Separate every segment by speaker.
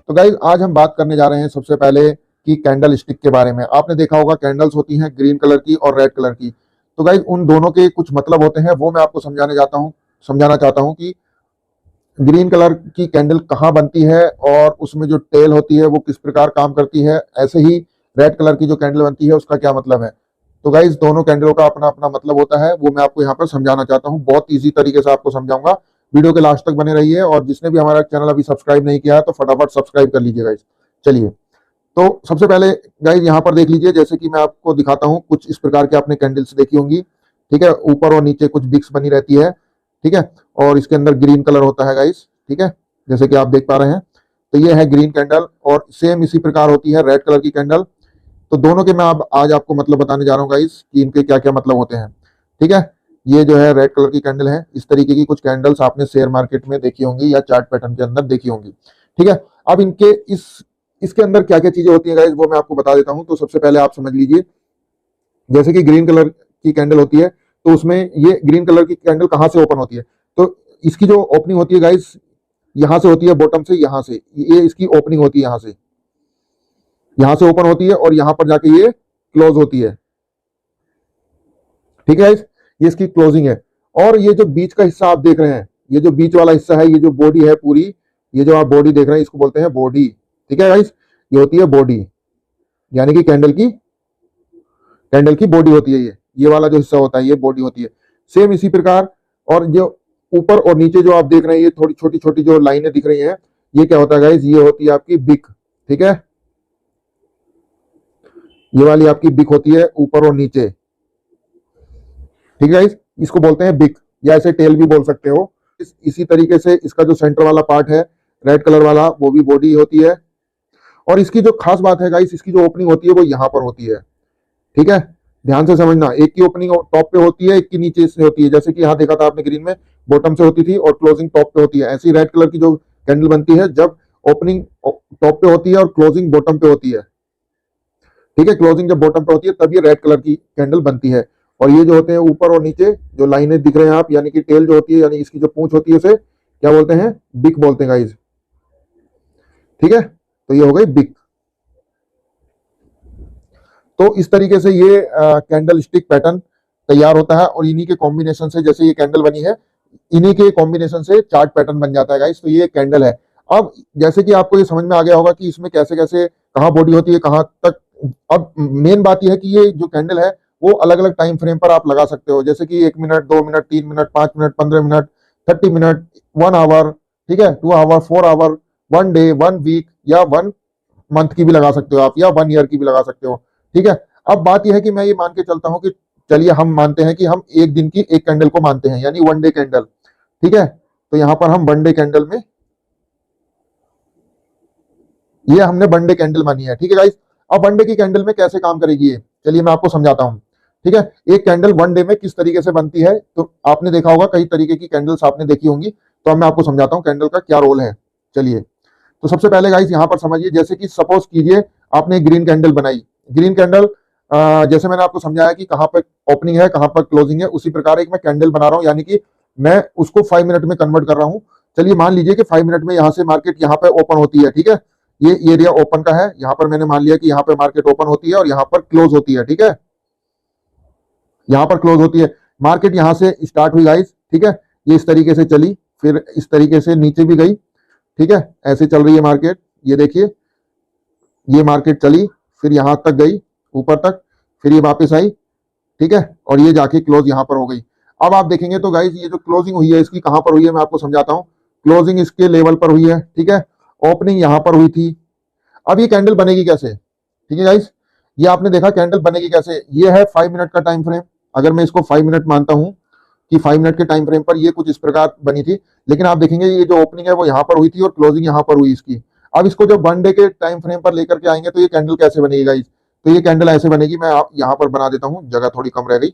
Speaker 1: तो गाइज आज हम बात करने जा रहे हैं सबसे पहले कि कैंडल स्टिक के बारे में। आपने देखा होगा कैंडल्स होती हैं ग्रीन कलर की और रेड कलर की। तो गाइज उन दोनों के कुछ मतलब होते हैं, वो मैं आपको समझाना चाहता हूँ कि ग्रीन कलर की कैंडल कहाँ बनती है और उसमें जो टेल होती है वो किस प्रकार काम करती है। ऐसे ही रेड कलर की जो कैंडल बनती है उसका क्या मतलब है। तो गाइज दोनों कैंडलों का अपना अपना मतलब होता है, वो मैं आपको यहाँ पर समझाना चाहता हूँ। बहुत ईजी तरीके से आपको समझाऊंगा, वीडियो के लास्ट तक बने रहिए। और जिसने भी हमारा चैनल अभी सब्सक्राइब नहीं किया है तो फटाफट सब्सक्राइब कर लीजिए गाइज। चलिए, तो सबसे पहले गाइज यहाँ पर देख लीजिए, जैसे कि मैं आपको दिखाता हूँ, कुछ इस प्रकार की आपने कैंडल्स देखी होंगी। ठीक है, ऊपर और नीचे कुछ बिक्स बनी रहती है। ठीक है, और इसके अंदर ग्रीन कलर होता है गाइज। ठीक है, जैसे कि आप देख पा रहे हैं, तो ये है ग्रीन कैंडल और सेम इसी प्रकार होती है रेड कलर की कैंडल। तो दोनों के मैं अब आज आपको मतलब बताने जा रहा हूँ गाइज कि इनके क्या क्या मतलब होते हैं। ठीक है, ये जो है रेड कलर की कैंडल है। इस तरीके की कुछ कैंडल्स आपने शेयर मार्केट में देखी होंगी या चार्ट पैटर्न के अंदर देखी होंगी। ठीक है, अब इनके इसके अंदर क्या क्या चीजें होती है गाइज वो मैं आपको बता देता हूं। तो सबसे पहले आप समझ लीजिए, जैसे कि ग्रीन कलर की कैंडल होती है तो उसमें ये ग्रीन कलर की कैंडल कहां से ओपन होती है। तो इसकी जो ओपनिंग होती है गाइज यहां से होती है, बॉटम से, यहां से ये इसकी ओपनिंग होती है, यहां से ओपन होती है और यहां पर जाके ये क्लोज होती है। ठीक है गाइज, ये इसकी क्लोजिंग है। और ये जो बीच का हिस्सा आप देख रहे हैं, ये जो बीच वाला हिस्सा है, ये जो बॉडी है पूरी, ये जो आप बॉडी देख रहे हैं इसको बोलते हैं बॉडी। ठीक है गाइज, ये होती है बॉडी, यानी कि कैंडल की बॉडी होती है। ये वाला जो हिस्सा होता है ये बॉडी होती है। सेम इसी प्रकार, और जो ऊपर और नीचे जो आप देख रहे हैं ये थोड़ी छोटी छोटी जो लाइनें दिख रही हैं, ये क्या होता है गाइज, ये होती है आपकी बिक। ठीक है, ये वाली आपकी बिक होती है ऊपर और नीचे। ठीक है गाइज, इसको बोलते हैं बिक, या ऐसे टेल भी बोल सकते हो। इसी तरीके से इसका जो सेंटर वाला पार्ट है रेड कलर वाला, वो भी बॉडी होती है। और इसकी जो खास बात है गाइस, इसकी जो ओपनिंग होती है वो यहाँ पर होती है। ठीक है, ध्यान से समझना, एक की ओपनिंग टॉप पे होती है, एक की नीचे से होती है। जैसे कि यहाँ देखा था आपने ग्रीन में बॉटम से होती थी और क्लोजिंग टॉप पे होती है। ऐसी रेड कलर की जो कैंडल बनती है जब ओपनिंग टॉप पे होती है और क्लोजिंग बॉटम पे होती है। ठीक है, क्लोजिंग जब बॉटम पे होती है तब ये रेड कलर की कैंडल बनती है। और ये जो होते हैं ऊपर और नीचे जो लाइनें दिख रहे हैं आप, यानी कि टेल जो होती है, यानी इसकी जो पूंछ होती है, उसे क्या बोलते हैं, बिक बोलते हैं गाइज। ठीक है, तो ये हो गई बिक। तो इस तरीके से ये कैंडल स्टिक पैटर्न तैयार होता है और इन्हीं के कॉम्बिनेशन से, जैसे ये कैंडल बनी है, इन्हीं के कॉम्बिनेशन से चार्ट पैटर्न बन जाता है गाइस। तो ये कैंडल है। अब जैसे कि आपको ये समझ में आ गया होगा कि इसमें कैसे कैसे कहाँ बॉडी होती है, कहाँ तक। अब मेन बात यह है कि ये जो कैंडल है वो अलग अलग टाइम फ्रेम पर आप लगा सकते हो, जैसे कि 1 minute, 2 minute, 3 minute, 5 minute, 15 minute, 30 minute, 1 hour, ठीक है, 2 आवर, 4 आवर, 1 डे, 1 वीक या 1 मंथ की भी लगा सकते हो आप, या 1 ईयर की भी लगा सकते हो। ठीक है, अब बात यह है कि मैं ये मान के चलता हूं कि चलिए हम मानते हैं कि हम एक दिन की एक कैंडल को मानते हैं, यानी 1 डे कैंडल। ठीक है, तो यहां पर हम 1 डे कैंडल में, ये हमने 1 डे कैंडल मानी है। ठीक है गाइस, अब 1 डे की कैंडल में कैसे काम करेगी ये, चलिए मैं आपको समझाता हूं। ठीक है, एक कैंडल 1 डे में किस तरीके से बनती है, तो आपने देखा होगा कई तरीके की कैंडल्स आपने देखी होंगी। तो अब मैं आपको समझाता हूं कैंडल का क्या रोल है। चलिए, तो सबसे पहले गाइस यहां पर समझिए, जैसे कि सपोज कीजिए आपने ग्रीन कैंडल बनाई। ग्रीन कैंडल, जैसे मैंने आपको समझाया कि कहां पर ओपनिंग है, कहां पर क्लोजिंग है, उसी प्रकार एक मैं कैंडल बना रहा हूं, यानी कि मैं उसको 5 मिनट में कन्वर्ट कर रहा हूं। चलिए मान लीजिए कि 5 मिनट में यहां से मार्केट यहां पर ओपन होती है। ठीक है, ये एरिया ओपन का है, यहां पर मैंने मान लिया कि यहां पर मार्केट ओपन होती है और यहां पर क्लोज होती है। ठीक है, यहां पर क्लोज होती है। मार्केट यहां से स्टार्ट हुई गाइस। ठीक है, ये इस तरीके से चली, फिर इस तरीके से नीचे भी गई। ठीक है, ऐसे चल रही है मार्केट, ये देखिए, ये मार्केट चली, फिर यहां तक गई, ऊपर तक, फिर ये वापस आई। ठीक है, और ये जाके क्लोज यहां पर हो गई। अब आप देखेंगे तो गाइस ये जो क्लोजिंग हुई है इसकी कहां पर हुई है, मैं आपको समझाता हूं। क्लोजिंग इसके लेवल पर हुई है। ठीक है, ओपनिंग यहां पर हुई थी। अब ये कैंडल बनेगी कैसे, ठीक है गाइस, ये आपने देखा कैंडल बनेगी कैसे। ये है 5 मिनट का टाइम फ्रेम। अगर मैं इसको 5 मिनट मानता हूं कि 5 मिनट के टाइम फ्रेम पर ये कुछ इस प्रकार बनी थी, लेकिन आप देखेंगे ये जो ओपनिंग है वो यहां पर हुई थी और क्लोजिंग यहां पर हुई इसकी। अब इसको जब 1 डे के टाइम फ्रेम पर लेकर के आएंगे तो ये कैंडल कैसे बनेगी गाइस। तो ये कैंडल ऐसे बनेगी, मैं आप यहां पर बना देता हूं, जगह थोड़ी कम रह गई।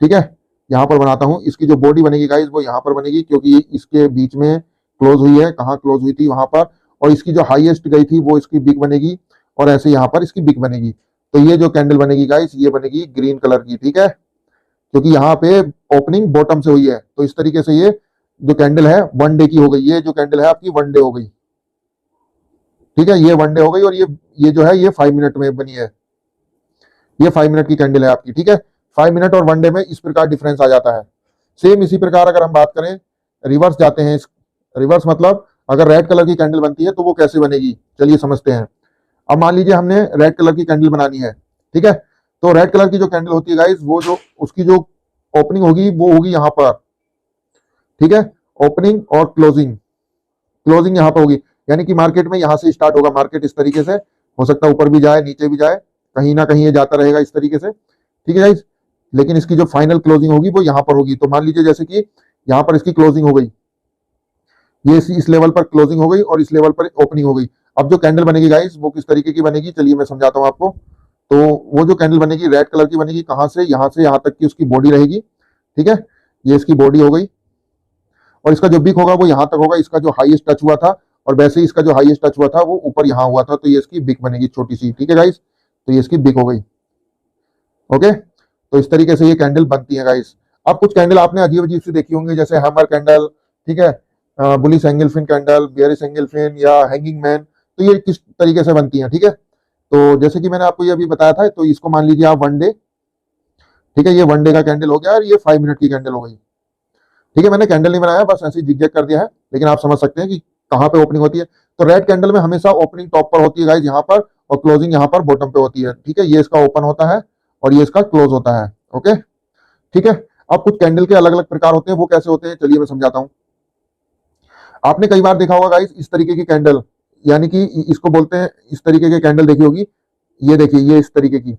Speaker 1: ठीक है, यहां पर बनाता हूं। इसकी जो बॉडी बनेगी गाइस वो यहां पर बनेगी, क्योंकि इसके बीच में क्लोज हुई है, कहां क्लोज हुई थी वहां पर। और इसकी जो हाईएस्ट गई थी वो इसकी बिग बनेगी, और ऐसे यहाँ पर इसकी बिग बनेगी। तो ये जो कैंडल बनेगी गाइस ये बनेगी ग्रीन कलर की। ठीक है, क्योंकि यहाँ पे ओपनिंग बॉटम से हुई है, तो इस तरीके से ये जो कैंडल है 1 डे की हो गई। ये जो कैंडल है आपकी 1 डे हो गई। ठीक है, ये 1 डे हो गई, और ये जो है ये 5 मिनट में बनी है, ये 5 मिनट की कैंडल है आपकी। ठीक है, 5 मिनट और 1 डे में इस प्रकार डिफरेंस आ जाता है। सेम इसी प्रकार अगर हम बात करें, रिवर्स जाते हैं, रिवर्स मतलब अगर रेड कलर की कैंडल बनती है तो वो कैसे बनेगी, चलिए समझते हैं। अब मान लीजिए हमने रेड कलर की कैंडल बनानी है, ठीक है, तो रेड कलर की जो कैंडल होती है गाइस, वो जो उसकी जो ओपनिंग होगी वो होगी यहाँ पर, ठीक है, ओपनिंग और क्लोजिंग, क्लोजिंग यहाँ पर होगी, यानी कि मार्केट में यहाँ से स्टार्ट होगा, मार्केट इस तरीके से, हो सकता है ऊपर भी जाए नीचे भी जाए, कहीं ना कहीं ये जाता रहेगा इस तरीके से, ठीक है गाइस, लेकिन इसकी जो फाइनल क्लोजिंग होगी वो यहाँ पर होगी। तो मान लीजिए जैसे कि यहाँ पर इसकी क्लोजिंग हो गई, ये इस लेवल पर क्लोजिंग हो गई और इस लेवल पर ओपनिंग हो गई। अब जो कैंडल बनेगी गाइस वो किस तरीके की बनेगी, चलिए मैं समझाता हूँ आपको। तो वो जो कैंडल बनेगी रेड कलर की बनेगी, कहाँ से यहाँ तक की उसकी बॉडी रहेगी, ठीक है, ये इसकी बॉडी हो गई, और इसका जो बिक होगा वो यहाँ तक होगा, इसका जो हाईएस्ट टच हुआ था, और वैसे ही इसका जो हाईएस्ट टच हुआ था वो ऊपर यहाँ हुआ था, तो ये इसकी बिक बनेगी छोटी सी, ठीक है गाइस, तो ये इसकी बिक हो गई। ओके, तो इस तरीके से ये कैंडल बनती है गाइस। अब कुछ कैंडल आपने अजीब अजीब सी देखी होंगी, जैसे हैमर कैंडल, ठीक है, bullish engulfing candle, bearish engulfing या हैंगिंग मैन, तो ये किस तरीके से बनती है, ठीक है। तो जैसे कि मैंने आपको ये अभी बताया था, तो इसको मान लीजिए आप 1 डे, ठीक है, ये 1 डे का कैंडल हो गया और ये 5 मिनट की कैंडल हो गई, ठीक है। मैंने कैंडल नहीं बनाया, बस ऐसे जिग कर दिया है, लेकिन आप समझ सकते हैं कि कहाँ पे ओपनिंग होती है। तो रेड कैंडल में हमेशा ओपनिंग टॉप पर होती है गाइस, यहाँ पर, और क्लोजिंग यहाँ पर बॉटम पे होती है, ठीक है, ये इसका ओपन होता है और ये इसका क्लोज होता है। ओके, ठीक है। अब कुछ कैंडल के अलग अलग प्रकार होते हैं, वो कैसे होते हैं चलिए मैं समझाता हूँ। आपने कई बार देखा होगा गाइस इस तरीके की कैंडल, यानी कि इसको बोलते हैं, इस तरीके की कैंडल देखी होगी, ये देखिए, ये इस तरीके की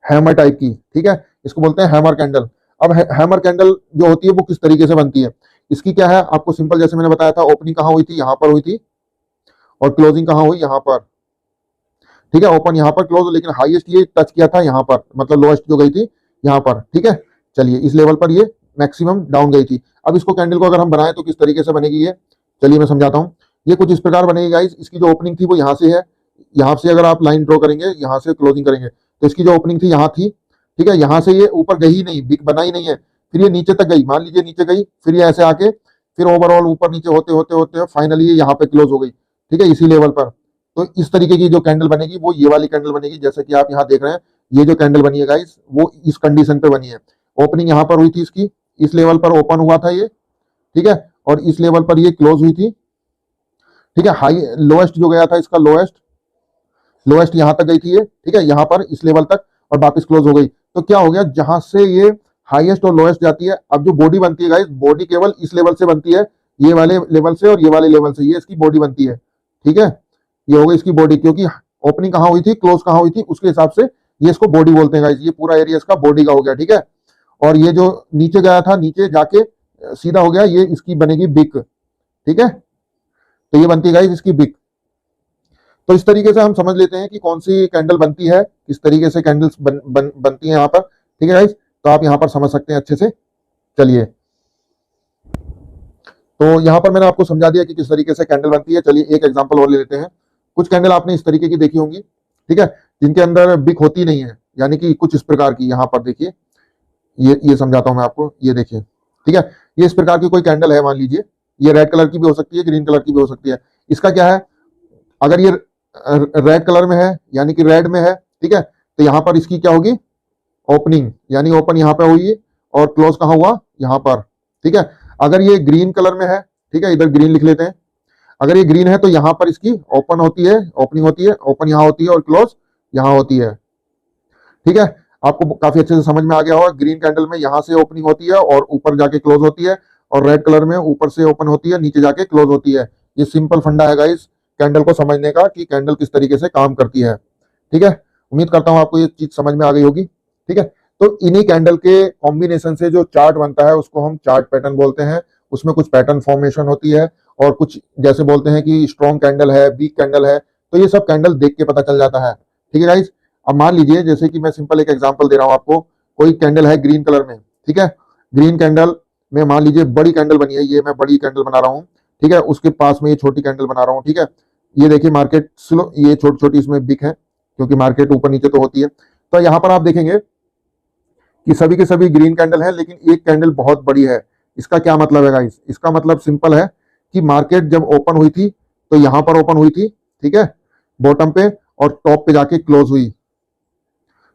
Speaker 1: हैमर टाइप की, ठीक है, इसको बोलते हैं हैमर कैंडल। अब हैमर कैंडल जो होती है वो किस तरीके से बनती है, इसकी क्या है आपको सिंपल, जैसे मैंने बताया था, ओपनिंग कहाँ हुई थी, यहाँ पर हुई थी, और क्लोजिंग कहाँ हुई, यहाँ पर, ठीक है, ओपन यहाँ पर, क्लोज, लेकिन हाईएस्ट ये टच किया था यहाँ पर, मतलब लोएस्ट जो गई थी यहाँ पर, ठीक है। चलिए इस लेवल पर ये मैक्सिमम डाउन गई थी। अब इसको कैंडल को अगर हम बनाएं तो किस तरीके से बनेगी ये, चलिए मैं समझाता हूँ। ये कुछ इस प्रकार बनेगी गाइस, इसकी जो ओपनिंग थी वो यहाँ से है, यहाँ से अगर आप लाइन ड्रॉ करेंगे, यहाँ से क्लोजिंग करेंगे, तो इसकी जो ओपनिंग थी यहाँ थी, ठीक है, यहाँ से ये ऊपर गई ही नहीं, बिग बना ही नहीं है, फिर ये नीचे तक गई, मान लीजिए नीचे गई, फिर ये ऐसे आके फिर ओवरऑल ऊपर नीचे होते होते होते फाइनली ये यहाँ पे क्लोज हो गई, ठीक है, इसी लेवल पर। तो इस तरीके की जो कैंडल बनेगी वो ये वाली कैंडल बनेगी, जैसे कि आप यहाँ देख रहे हैं, ये जो कैंडल बनी है गाइस वो इस कंडीशन पे बनी है। ओपनिंग यहाँ पर हुई थी इसकी, इस लेवल पर ओपन हुआ था ये, ठीक है, और इस लेवल पर ये क्लोज हुई थी, ठीक है, हाई लोएस्ट जो गया था इसका, लोएस्ट यहाँ तक गई थी ये, ठीक है, यहाँ पर इस लेवल तक, और वापस क्लोज हो गई। तो क्या हो गया, जहां से ये हाईएस्ट और लोएस्ट जाती है, अब जो बॉडी बनती है गाइस, बॉडी केवल इस लेवल से बनती है, ये वाले लेवल से और ये वाले लेवल से, ये इसकी बॉडी बनती है, ठीक है, ये हो गई इसकी बॉडी, क्योंकि ओपनिंग कहाँ हुई थी, क्लोज कहाँ हुई थी, उसके हिसाब से ये इसको बॉडी बोलते हैं गाइस। ये पूरा एरिया इसका बॉडी का हो गया, ठीक है, और ये जो नीचे गया था, नीचे जाके सीधा हो गया, ये इसकी बनेगी बिक, ठीक है, तो ये बनती है गाइस इसकी बिक। तो इस तरीके से हम समझ लेते हैं कि कौन सी कैंडल बनती है, किस तरीके से कैंडल्स बनती हैं यहाँ पर, ठीक है गाइस, तो आप यहाँ पर समझ सकते हैं अच्छे से। चलिए, तो यहाँ पर मैंने आपको समझा दिया कि किस तरीके से कैंडल बनती है। चलिए एक एग्जांपल और ले लेते हैं। कुछ कैंडल आपने इस तरीके की देखी होंगी, ठीक है, जिनके अंदर बिक होती नहीं है, यानी कि कुछ इस प्रकार की, यहाँ पर देखिए, ये समझाता हूं मैं आपको, ये देखिए, ठीक है, ये इस प्रकार की कोई कैंडल है, मान लीजिए ये रेड कलर की भी हो सकती है, ग्रीन कलर की भी हो सकती है। इसका क्या है, अगर ये रेड कलर में है, यानी कि रेड में है, ठीक है, तो यहाँ पर इसकी क्या होगी, ओपनिंग, यानी ओपन यहाँ पे हुई और क्लोज कहाँ हुआ, यहाँ पर, ठीक है। अगर ये ग्रीन कलर में है, ठीक है, इधर ग्रीन लिख लेते हैं, अगर ये ग्रीन है तो यहाँ पर इसकी ओपन होती है, ओपनिंग होती है, ओपन यहाँ होती है और क्लोज यहाँ होती है, ठीक है। आपको काफी अच्छे से समझ में आ गया होगा, ग्रीन कैंडल में यहाँ से ओपनिंग होती है और ऊपर जाके क्लोज होती है, और रेड कलर में ऊपर से ओपन होती है, नीचे जाके क्लोज होती है। ये सिंपल फंडा है गाइस कैंडल को समझने का, कि कैंडल किस तरीके से काम करती है, ठीक है। उम्मीद करता हूं आपको ये चीज समझ में आ गई होगी, ठीक है। तो इन्हीं कैंडल के कॉम्बिनेशन से जो चार्ट बनता है उसको हम चार्ट पैटर्न बोलते हैं। उसमें कुछ पैटर्न फॉर्मेशन होती है, और कुछ जैसे बोलते हैं कि स्ट्रॉन्ग कैंडल है, वीक कैंडल है, तो ये सब कैंडल देख के पता चल जाता है, ठीक है गाइस। अब मान लीजिए, जैसे कि मैं सिंपल एक एग्जांपल दे रहा हूं आपको, कोई कैंडल है ग्रीन कलर में, ठीक है, ग्रीन कैंडल में मान लीजिए बड़ी कैंडल बनी है, ये मैं बड़ी कैंडल बना रहा हूँ, ठीक है, उसके पास में ये छोटी कैंडल बना रहा हूँ, ठीक है। ये देखिए मार्केट स्लो, ये छोटी छोटी इसमें बिक है, क्योंकि मार्केट ऊपर नीचे तो होती है। तो यहाँ पर आप देखेंगे कि सभी के सभी ग्रीन कैंडल है, लेकिन एक कैंडल बहुत बड़ी है। इसका क्या मतलब है गाइस, इसका मतलब सिंपल है कि मार्केट जब ओपन हुई थी तो यहाँ पर ओपन हुई थी, ठीक है, बॉटम पे और टॉप पे जाके क्लोज हुई,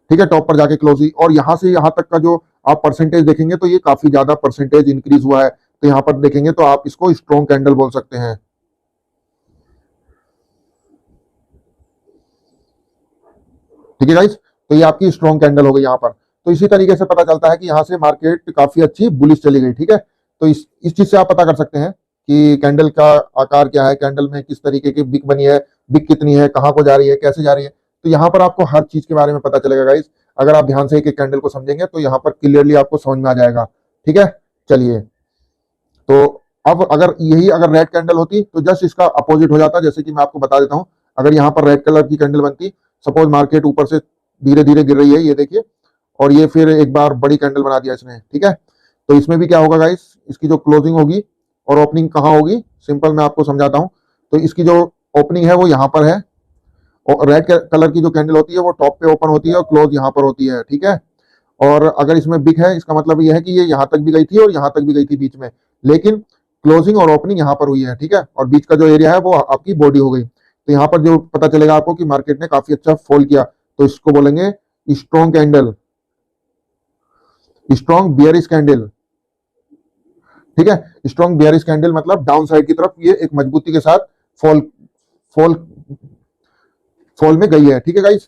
Speaker 1: ठीक है, टॉप पर जाके क्लोज हुई, और यहां से यहां तक का जो आप परसेंटेज देखेंगे तो ये काफी ज्यादा परसेंटेज इंक्रीज हुआ है, तो यहां पर देखेंगे तो आप इसको स्ट्रॉन्ग कैंडल बोल सकते हैं। ठीक है गाइस, तो ये आपकी स्ट्रॉन्ग कैंडल हो गई यहाँ पर। तो इसी तरीके से पता चलता है कि यहाँ से मार्केट काफी अच्छी बुलिश चली गई। ठीक है, तो इस चीज से आप पता कर सकते हैं कि कैंडल का आकार क्या है, कैंडल में किस तरीके की बिक बनी है, बिक कितनी है, कहाँ को जा रही है, कैसे जा रही है, तो यहाँ पर आपको हर चीज के बारे में पता चलेगा गाइस। अगर आप ध्यान से एक एक कैंडल को समझेंगे तो यहाँ पर क्लियरली आपको समझ में आ जाएगा। ठीक है, चलिए, तो अब अगर रेड कैंडल होती तो जस्ट इसका अपोजिट हो जाता। जैसे कि मैं आपको बता देता हूं, अगर यहाँ पर रेड कलर की कैंडल बनती, सपोज मार्केट ऊपर से धीरे धीरे गिर रही है, ये देखिए, और ये फिर एक बार बड़ी कैंडल बना दिया इसने। ठीक है, तो इसमें भी क्या होगा गाइस, इसकी जो क्लोजिंग होगी और ओपनिंग कहाँ होगी, सिंपल मैं आपको समझाता हूँ। तो इसकी जो ओपनिंग है वो यहाँ पर है, और रेड कलर की जो कैंडल होती है वो टॉप पे ओपन होती है और क्लोज यहाँ पर होती है। ठीक है, और अगर इसमें बिग है, इसका मतलब यह है कि ये यहाँ तक भी गई थी और यहाँ तक भी गई थी बीच में, लेकिन क्लोजिंग और ओपनिंग यहाँ पर हुई है। ठीक है, और बीच का जो एरिया है वो आपकी बॉडी हो गई। तो यहाँ पर जो पता चलेगा आपको कि मार्केट ने काफी अच्छा फॉल किया, तो इसको बोलेंगे strong candle, strong bearish candle. ठीक है, स्ट्रॉन्ग बियरिश कैंडल मतलब डाउन साइड की तरफ ये एक मजबूती के साथ फॉल फॉल फॉल में गई है। ठीक है गाइस,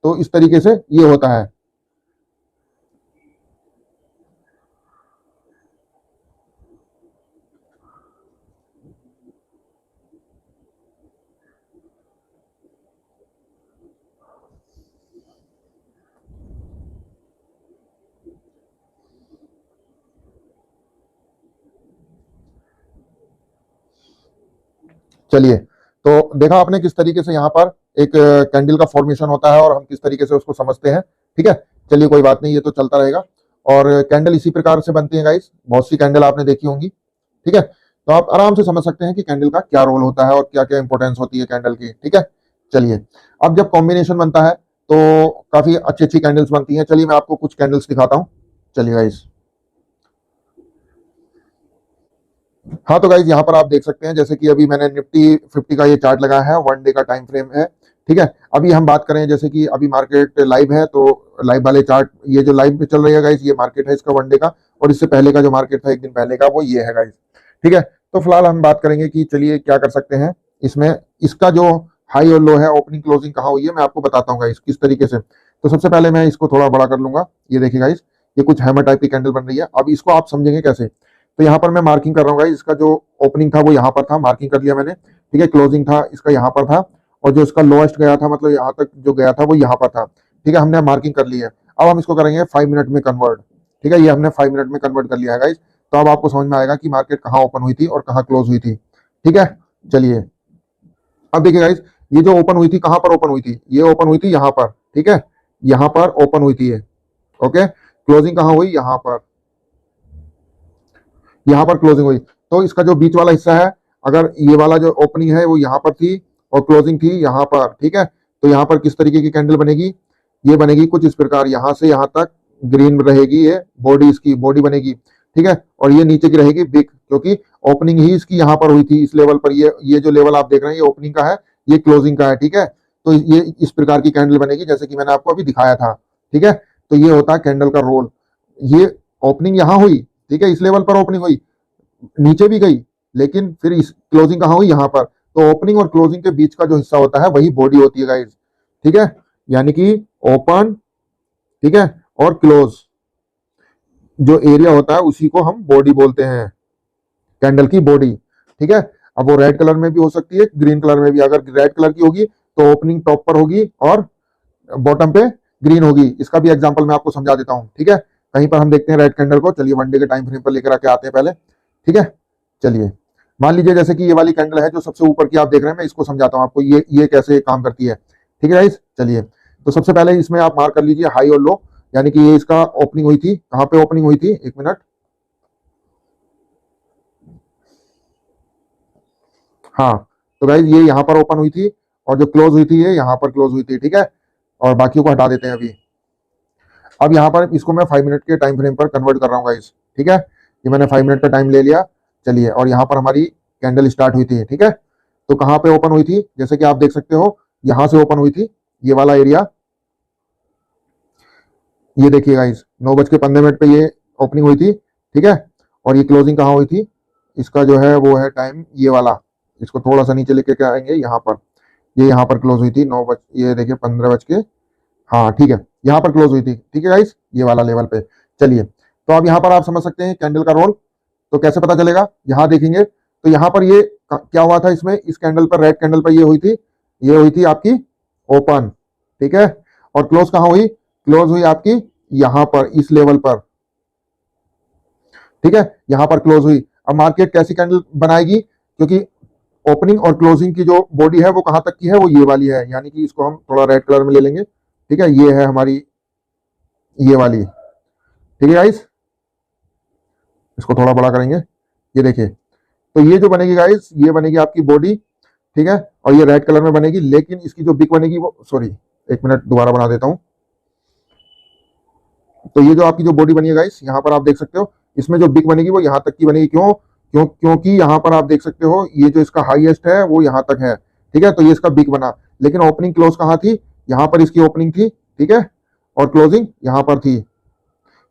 Speaker 1: तो इस तरीके से ये होता है। चलिए, तो देखा आपने किस तरीके से यहाँ पर एक कैंडल का फॉर्मेशन होता है और हम किस तरीके से उसको समझते हैं। ठीक है, चलिए कोई बात नहीं, ये तो चलता रहेगा। और कैंडल इसी प्रकार से बनती है गाइस, बहुत सी कैंडल आपने देखी होंगी। ठीक है, तो आप आराम से समझ सकते हैं कि कैंडल का क्या रोल होता है और क्या क्या इंपॉर्टेंस होती है कैंडल की। ठीक है, चलिए, अब जब कॉम्बिनेशन बनता है तो काफी अच्छी अच्छी कैंडल्स बनती हैं। चलिए मैं आपको कुछ कैंडल्स दिखाता हूँ। चलिए गाइस, हाँ तो गाइज यहाँ पर आप देख सकते हैं, जैसे कि अभी मैंने निफ्टी 50 का ये चार्ट लगाया है, वन डे का टाइम फ्रेम है। ठीक है, अभी हम बात करें जैसे कि अभी मार्केट लाइव है, तो लाइव वाले चार्ट, ये जो लाइव पे चल रही है गाइज, ये मार्केट है इसका वन डे का, और इससे पहले का जो मार्केट था एक दिन पहले का, वो ये है गाइज। ठीक है, तो फिलहाल हम बात करेंगे कि चलिए क्या कर सकते हैं इसमें, इसका जो हाई और लो है, ओपनिंग क्लोजिंग कहाँ हुई है, मैं आपको बताता हूँ गाइज किस तरीके से। तो सबसे पहले मैं इसको थोड़ा बड़ा कर लूंगा। ये देखिए गाइज, ये कुछ हैमर टाइप की कैंडल बन रही है। अब इसको आप समझेंगे कैसे, तो यहाँ पर मैं मार्किंग कर रहा हूँ गाइस, इसका जो ओपनिंग था वो यहाँ पर था, मार्किंग कर लिया मैंने। ठीक है, क्लोजिंग था इसका यहाँ पर था, और जो इसका लोएस्ट गया था, मतलब यहाँ तक जो गया था वो यहाँ पर था। ठीक है, हमने मार्किंग कर ली है। अब हम इसको करेंगे 5 मिनट में कन्वर्ट। ठीक है, ये हमने 5 मिनट में कन्वर्ट कर लिया है गाइस। तो अब आपको समझ में आएगा कि मार्केट कहाँ ओपन हुई थी और कहाँ क्लोज हुई थी। ठीक है, चलिए, अब देखिए गाइस, ये जो ओपन हुई थी, कहाँ पर ओपन हुई थी, ये ओपन हुई थी यहाँ पर। ठीक है, यहाँ पर ओपन हुई थी ये। ओके, क्लोजिंग कहाँ हुई, यहाँ पर, यहाँ पर क्लोजिंग हुई। तो इसका जो बीच वाला हिस्सा है, अगर ये वाला जो ओपनिंग है वो यहाँ पर थी और क्लोजिंग थी यहाँ पर। ठीक है, तो यहाँ पर किस तरीके की कैंडल बनेगी, ये बनेगी कुछ इस प्रकार, यहाँ से यहाँ तक ग्रीन रहेगी, ये बॉडी, इसकी बॉडी बनेगी। ठीक है, और ये नीचे की रहेगी बिग, क्योंकि ओपनिंग ही इसकी यहाँ पर हुई थी इस लेवल पर। ये जो लेवल आप देख रहे हैं ये ओपनिंग का है, ये क्लोजिंग का है। ठीक है, तो ये इस प्रकार की कैंडल बनेगी जैसे कि मैंने आपको अभी दिखाया था। ठीक है, तो ये होता है कैंडल का रोल। ये ओपनिंग यहाँ हुई, ठीक है, इस लेवल पर ओपनिंग हुई, नीचे भी गई, लेकिन फिर इस क्लोजिंग कहाँ हुई, यहाँ पर। तो ओपनिंग और क्लोजिंग के बीच का जो हिस्सा होता है वही बॉडी होती है गाइस। ठीक है, यानी कि ओपन, ठीक है, और क्लोज जो एरिया होता है उसी को हम बॉडी बोलते हैं, कैंडल की बॉडी। ठीक है, अब वो रेड कलर में भी हो सकती है, ग्रीन कलर में भी। अगर रेड कलर की होगी तो ओपनिंग टॉप पर होगी और बॉटम पे ग्रीन होगी। इसका भी एग्जांपल मैं आपको समझा देता हूं। ठीक है, कहीं पर हम देखते हैं रेड कैंडल को। चलिए वन डे के टाइम फ्रेम पर लेकर आके आते हैं पहले। ठीक है, चलिए, मान लीजिए जैसे कि ये वाली कैंडल है जो सबसे ऊपर की आप देख रहे हैं, मैं इसको समझाता हूं आपको ये कैसे काम करती है। ठीक है गाइस, चलिए, तो सबसे पहले इसमें आप मार्क कर लीजिए हाई और लो, यानी कि ये इसका ओपनिंग हुई थी, कहां पे ओपनिंग हुई थी, एक मिनट, हाँ, तो गाइस ये यहाँ पर ओपन हुई थी और जो क्लोज हुई थी ये यहाँ पर क्लोज हुई थी। ठीक है, और बाकियों को हटा देते हैं अभी। अब यहाँ पर इसको मैं 5 मिनट के टाइम फ्रेम पर कन्वर्ट कर रहा हूँ गाइस। ठीक है, ये मैंने 5 मिनट का टाइम ले लिया। चलिए, और यहाँ पर हमारी कैंडल स्टार्ट हुई थी। ठीक है, तो कहाँ पे ओपन हुई थी, जैसे कि आप देख सकते हो, यहां से ओपन हुई थी, ये वाला एरिया, ये देखिए गाइस 9:15 पे ये ओपनिंग हुई थी, ठीक है। और ये क्लोजिंग कहाँ हुई थी, इसका जो है वो है टाइम ये वाला, इसको थोड़ा सा नीचे लेके क्या आएंगे, यहाँ पर, ये यहाँ पर क्लोज हुई थी 9 बज, ये देखिए 15 बज के, हाँ ठीक है, यहाँ पर क्लोज हुई थी, ठीक है गाइस, ये वाला लेवल पे। चलिए, तो अब यहाँ पर आप समझ सकते हैं कैंडल का रोल। तो कैसे पता चलेगा, यहाँ देखेंगे तो यहाँ पर ये क्या हुआ था, इसमें इस कैंडल पर, रेड कैंडल पर ये हुई थी, ये हुई थी आपकी ओपन, ठीक है। और क्लोज कहाँ हुई, क्लोज हुई आपकी यहाँ पर इस लेवल पर, ठीक है, यहाँ पर क्लोज हुई। अब मार्केट कैसी कैंडल बनाएगी, क्योंकि ओपनिंग और क्लोजिंग की जो बॉडी है वो कहां तक की है, वो ये वाली है, यानी कि इसको हम थोड़ा रेड कलर में ले लेंगे, ठीक है, ये है हमारी ये वाली, ठीक है गाइस, इसको थोड़ा बड़ा करेंगे, ये देखिए। तो ये जो बनेगी गाइस, ये बनेगी आपकी बॉडी, ठीक है, और ये रेड कलर में बनेगी, लेकिन इसकी जो बिग बनेगी वो, सॉरी एक मिनट दोबारा बना देता हूं। तो ये जो आपकी जो बॉडी बनी है गाइस, यहाँ पर आप देख सकते हो, इसमें जो बिग बनेगी वो यहाँ तक की बनेगी, क्योंकि यहाँ पर आप देख सकते हो ये जो इसका हाईएस्ट है वो यहाँ तक है, ठीक है, तो ये इसका बिग बना। लेकिन ओपनिंग क्लोज कहाँ थी, यहाँ पर इसकी ओपनिंग थी, ठीक है, और क्लोजिंग यहाँ पर थी।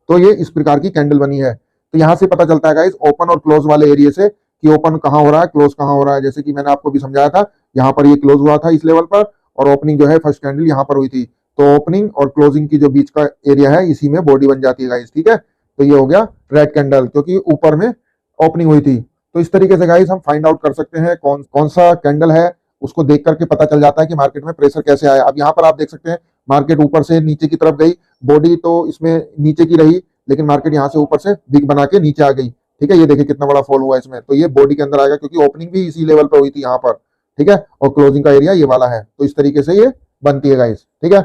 Speaker 1: तो ये इस प्रकार की कैंडल बनी है। तो यहाँ से पता चलता है गाइस ओपन और क्लोज वाले एरिया से कि ओपन कहाँ हो रहा है, क्लोज कहाँ हो रहा है। जैसे कि मैंने आपको भी समझाया था, यहाँ पर ये क्लोज हुआ था इस लेवल पर, और ओपनिंग जो है फर्स्ट कैंडल यहाँ पर हुई थी। तो ओपनिंग और क्लोजिंग की जो बीच का एरिया है, इसी में बॉडी बन जाती है गाइस, ठीक है। तो ये हो गया रेड कैंडल, क्योंकि ऊपर में ओपनिंग हुई थी। तो इस तरीके से गाइस हम फाइंड आउट कर सकते हैं कौन कौन सा कैंडल है, उसको देख करके पता चल जाता है कि मार्केट में प्रेशर कैसे आया। अब यहाँ पर आप देख सकते हैं मार्केट ऊपर से नीचे की तरफ गई, बॉडी तो इसमें नीचे की रही, लेकिन मार्केट यहाँ से ऊपर से बिग बना के नीचे आ गई, ठीक है। ये देखिए कितना बड़ा फॉल हुआ इसमें, तो ये बॉडी के अंदर आएगा, क्योंकि ओपनिंग भी इसी लेवल पर हुई थी यहाँ पर, ठीक है, और क्लोजिंग का एरिया ये वाला है। तो इस तरीके से ये बनती है गाइस, ठीक है।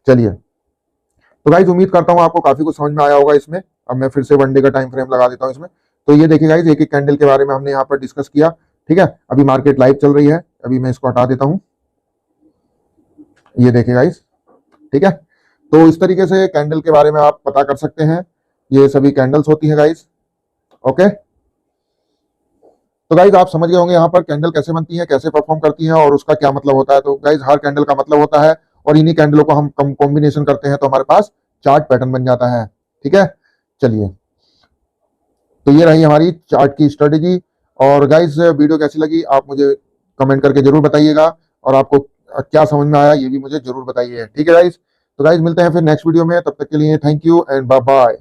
Speaker 1: चलिए, तो गाइस उम्मीद करता हूँ आपको काफी कुछ समझ में आया होगा इसमें। अब मैं फिर से वन डे का टाइम फ्रेम लगा देता हूँ इसमें। तो ये देखिए गाइस, एक एक कैंडल के बारे में हमने यहाँ पर डिस्कस किया, ठीक है। अभी मार्केट लाइव चल रही है, अभी मैं इसको हटा देता हूँ, ये देखिए गाइस, ठीक है। तो इस तरीके से कैंडल के बारे में आप पता कर सकते हैं, ये सभी कैंडल्स होती हैं गाइस, ओके। तो गाइज आप समझ गए होंगे यहाँ पर कैंडल कैसे बनती है, कैसे परफॉर्म करती है, और उसका क्या मतलब होता है। तो गाइज हर कैंडल का मतलब होता है, और इन्हीं कैंडलों को हम कॉम्बिनेशन करते हैं तो हमारे पास चार्ट पैटर्न बन जाता है, ठीक है। चलिए, तो ये रही हमारी चार्ट की स्ट्रेटेजी। और गाइज वीडियो कैसी लगी आप मुझे कमेंट करके जरूर बताइएगा, और आपको क्या समझ में आया ये भी मुझे जरूर बताइए, ठीक है गाइज। तो गाइज मिलते हैं फिर नेक्स्ट वीडियो में, तब तक के लिए thank you and bye bye.